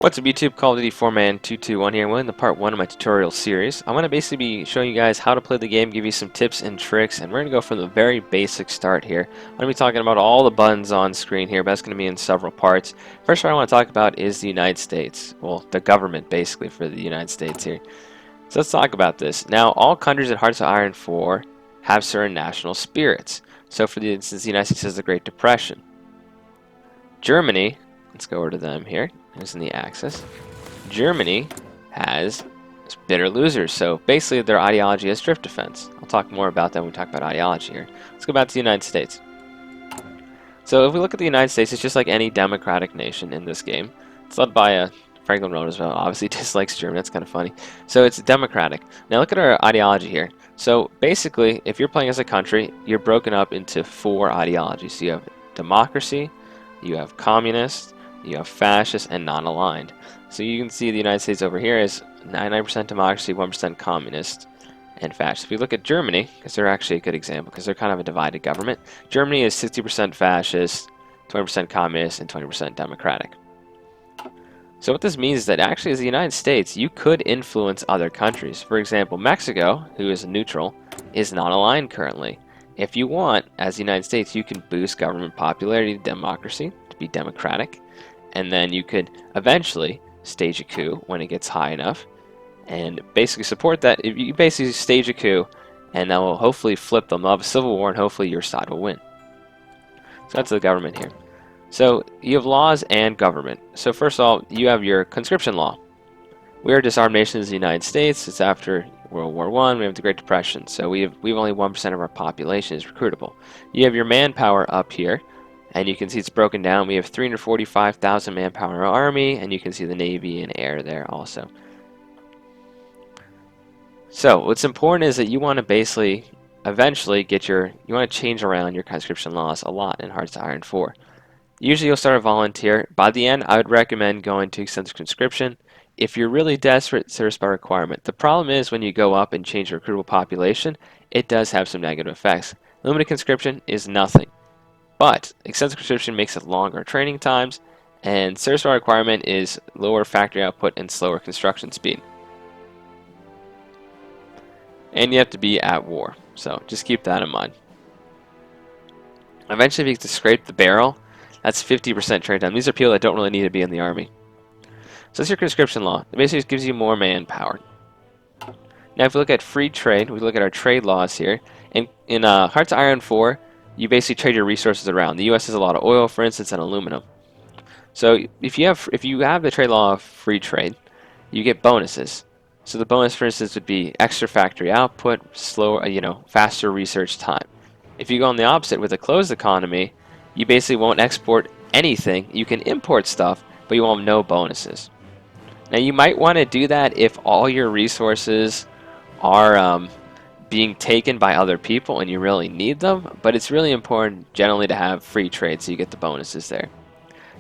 What's up YouTube, Call of Duty 4Man221 here. We're in the part 1 of my tutorial series. I'm going to basically be showing you guys how to play the game, give you some tips and tricks, and we're going to go from the very basic start here. I'm going to be talking about all the buttons on screen here, but that's going to be in several parts. First what I want to talk about is the United States. Well, the government basically for the United States here. So let's talk about this. Now, all countries in Hearts of Iron 4 have certain national spirits. So for instance, the United States has the Great Depression. Germany, let's go over to them here. Here's in the axis. Germany has bitter losers, so basically their ideology is drift defense. I'll talk more about that when we talk about ideology here. Let's go back to the United States. So if we look at the United States, it's just like any democratic nation in this game. It's led by Franklin Roosevelt, obviously dislikes Germany, that's kind of funny. So it's democratic. Now look at our ideology here. So basically, if you're playing as a country, you're broken up into 4 ideologies. So you have democracy, you have communist, you have fascist, and non-aligned. So you can see the United States over here is 99% democracy, 1% communist, and fascist. If you look at Germany, because they're actually a good example, because they're kind of a divided government, Germany is 60% fascist, 20% communist, and 20% democratic. So what this means is that actually as the United States, you could influence other countries. For example, Mexico, who is neutral, is non-aligned currently. If you want, as the United States, you can boost government popularity to democracy, to be democratic, and then you could eventually stage a coup when it gets high enough and basically support that. If you basically stage a coup, and that will hopefully flip them. They'll have a civil war, and hopefully your side will win. So that's the government here. So you have laws and government. So first of all, you have your conscription law. We are a disarmed nation as the United States. It's after World War I. We have the Great Depression. So we've only 1% of our population is recruitable. You have your manpower up here. And you can see it's broken down. We have 345,000 manpower in our army, and you can see the Navy and air there also. So what's important is that you want to basically eventually you want to change around your conscription laws a lot in Hearts of Iron 4. Usually you'll start a volunteer. By the end, I would recommend going to extensive conscription. If you're really desperate, service by requirement. The problem is when you go up and change your recruitable population, it does have some negative effects. Limited conscription is nothing. But extensive conscription makes it longer training times, and service by requirement is lower factory output and slower construction speed. And you have to be at war, so just keep that in mind. Eventually, if you get to scrape the barrel, that's 50% training time. These are people that don't really need to be in the army. So that's your conscription law. It basically just gives you more manpower. Now, if we look at free trade, we look at our trade laws here. In Hearts of Iron 4, you basically trade your resources around. The U.S. has a lot of oil, for instance, and aluminum. So if you have the trade law of free trade, you get bonuses. So the bonus, for instance, would be extra factory output, slower, faster research time. If you go on the opposite with a closed economy, you basically won't export anything. You can import stuff, but you won't have no bonuses. Now you might want to do that if all your resources are being taken by other people and you really need them, but it's really important generally to have free trade so you get the bonuses there.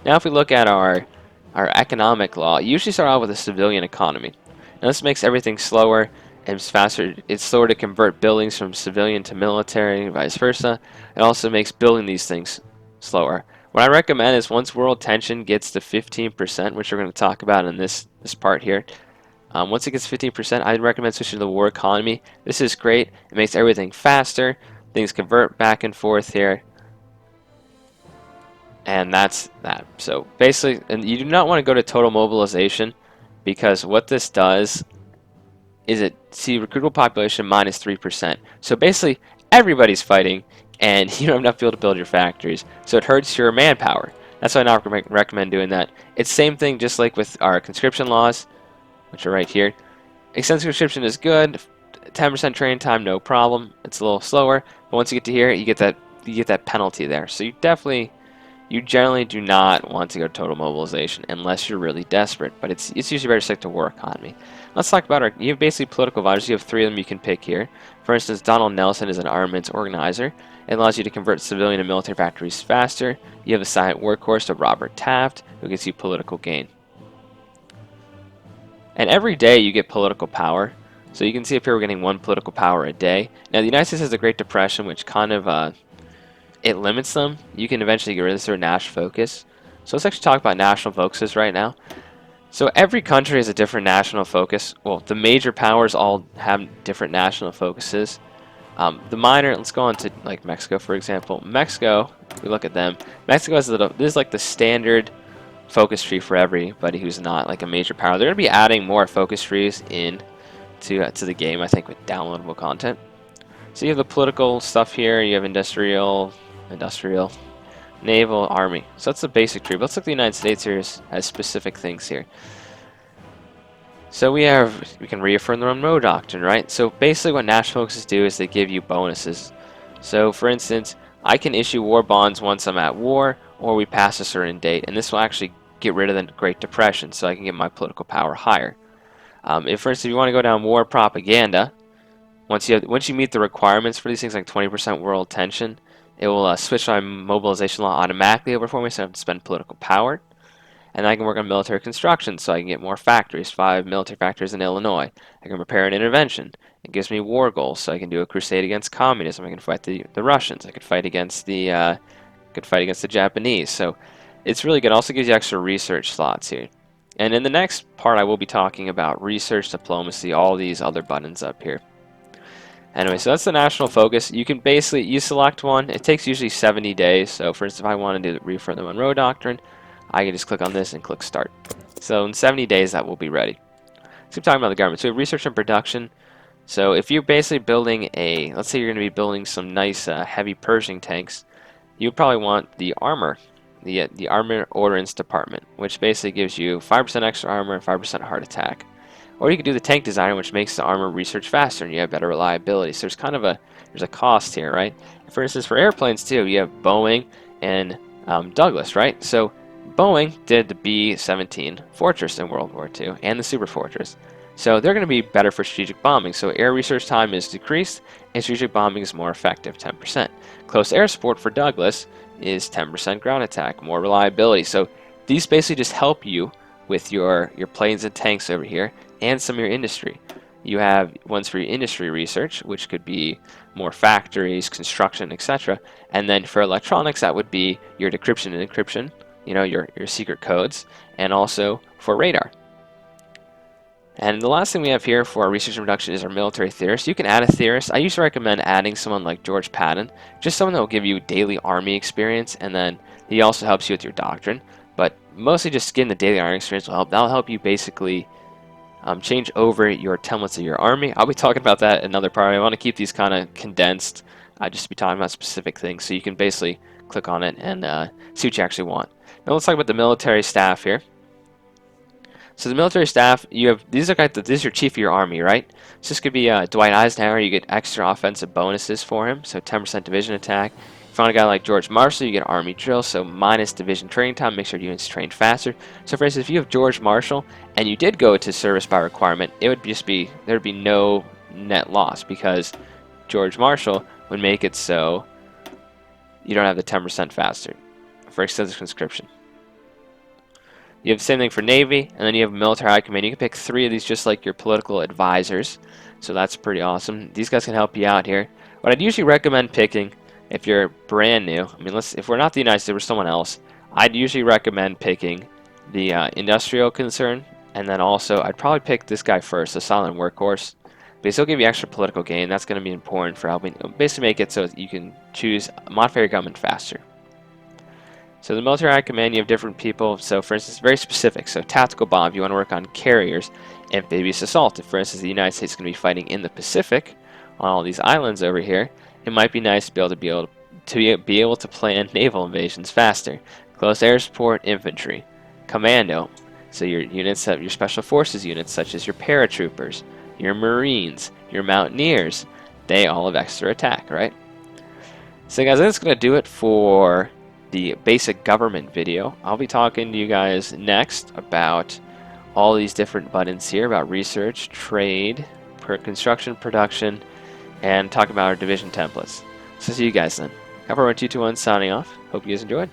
Now if we look at our economic law, you usually start out with a civilian economy. Now this makes everything slower and it's faster. It's slower to convert buildings from civilian to military and vice versa. It also makes building these things slower. What I recommend is once world tension gets to 15%, which we're going to talk about in this part here, once it gets 15%, I'd recommend switching to the war economy. This is great. It makes everything faster. Things convert back and forth here. And that's that. So basically, and you do not want to go to total mobilization because what this does is recruitable population minus 3%. So basically, everybody's fighting and you don't have enough people to build your factories. So it hurts your manpower. That's why I not recommend doing that. It's same thing just like with our conscription laws, which are right here. Extensive conscription is good. 10% training time, no problem. It's a little slower, but once you get to here, you get that penalty there. So you generally do not want to go to total mobilization unless you're really desperate. But it's usually better to stick to war economy. Let's talk about you have basically political advisors. You have 3 of them you can pick here. For instance, Donald Nelson is an armaments organizer. It allows you to convert civilian and military factories faster. You have a silent workhorse to Robert Taft, who gives you political gain. And every day you get political power. So you can see up here we're getting 1 political power a day. Now the United States has the Great Depression, which kind of it limits them. You can eventually get rid of this sort of national focus. So let's actually talk about national focuses right now. So every country has a different national focus. Well, the major powers all have different national focuses. The minor, let's go on to like Mexico, for example. Mexico, we look at them. Mexico has this is like the standard focus tree for everybody who's not like a major power. They're going to be adding more focus trees in to the game, I think, with downloadable content. So you have the political stuff here. You have industrial, naval, army. So that's the basic tree. But let's look at the United States here as specific things here. So we can reaffirm the Monroe Doctrine, right? So basically what national focuses do is they give you bonuses. So for instance, I can issue war bonds once I'm at war, or we pass a certain date, and this will actually get rid of the Great Depression, so I can get my political power higher. If, for instance, you want to go down war propaganda, once you meet the requirements for these things, like 20% world tension, it will switch my mobilization law automatically over for me, so I don't have to spend political power. And I can work on military construction, so I can get more factories, 5 military factories in Illinois. I can prepare an intervention. It gives me war goals, so I can do a crusade against communism. I can fight the Russians. I could fight against the Japanese. So it's really good. It also gives you extra research slots here. And in the next part, I will be talking about research, diplomacy, all these other buttons up here. Anyway, so that's the national focus. You can basically, you select one. It takes usually 70 days. So for instance, if I want to do reaffirm the Monroe Doctrine, I can just click on this and click start. So in 70 days, that will be ready. So we're talking about the government. So we have research and production. So if you're basically building let's say you're going to be building some nice heavy Pershing tanks, you probably want the armor, the armor ordnance department, which basically gives you 5% extra armor and 5% heart attack. Or you could do the tank design, which makes the armor research faster and you have better reliability. So there's kind of there's a cost here, right? For instance, for airplanes too, you have Boeing and Douglas, right? So Boeing did the B-17 Fortress in World War II and the Super Fortress. So they're going to be better for strategic bombing. So air research time is decreased and strategic bombing is more effective, 10%. Close air support for Douglas is 10% ground attack, more reliability. So these basically just help you with your planes and tanks over here and some of your industry. You have ones for your industry research, which could be more factories, construction, etc. And then for electronics, that would be your decryption and encryption, your secret codes, and also for radar. And the last thing we have here for our research and production is our military theorist. You can add a theorist. I usually recommend adding someone like George Patton, just someone that will give you daily army experience, and then he also helps you with your doctrine. But mostly just getting the daily army experience will help. That'll help you basically change over your templates of your army. I'll be talking about that in another part. I want to keep these kind of condensed, just to be talking about specific things, so you can basically click on it and see what you actually want. Now let's talk about the military staff here. So the military staff, this is your chief of your army, right? So this could be Dwight Eisenhower. You get extra offensive bonuses for him, so 10% division attack. If you want a guy like George Marshall, you get army drill, so minus division training time, make sure units train faster. So for instance, if you have George Marshall and you did go to service by requirement, it would just be, there'd be no net loss because George Marshall would make it so you don't have the 10% faster for extensive conscription. You have the same thing for Navy, and then you have Military High Command. You can pick 3 of these just like your political advisors, so that's pretty awesome. These guys can help you out here. What I'd usually recommend picking, if you're brand new, if we're not the United States, we're someone else, I'd usually recommend picking the industrial concern, and then also I'd probably pick this guy first, the silent workhorse, because he'll give you extra political gain. That's going to be important for helping basically make it so that you can modify your government faster. So the military high command, you have different people. So for instance, very specific. So tactical bomb, if you want to work on carriers, amphibious assault. If for instance the United States is going to be fighting in the Pacific on all these islands over here, it might be nice to be able to plan naval invasions faster. Close air support, infantry, commando. So your units have your special forces units, such as your paratroopers, your Marines, your mountaineers. They all have extra attack, right? So guys, that's going to do it for the basic government video. I'll be talking to you guys next about all these different buttons here, about research, trade, construction, production, and talk about our division templates. So see you guys then. Copper 1221 signing off. Hope you guys enjoyed.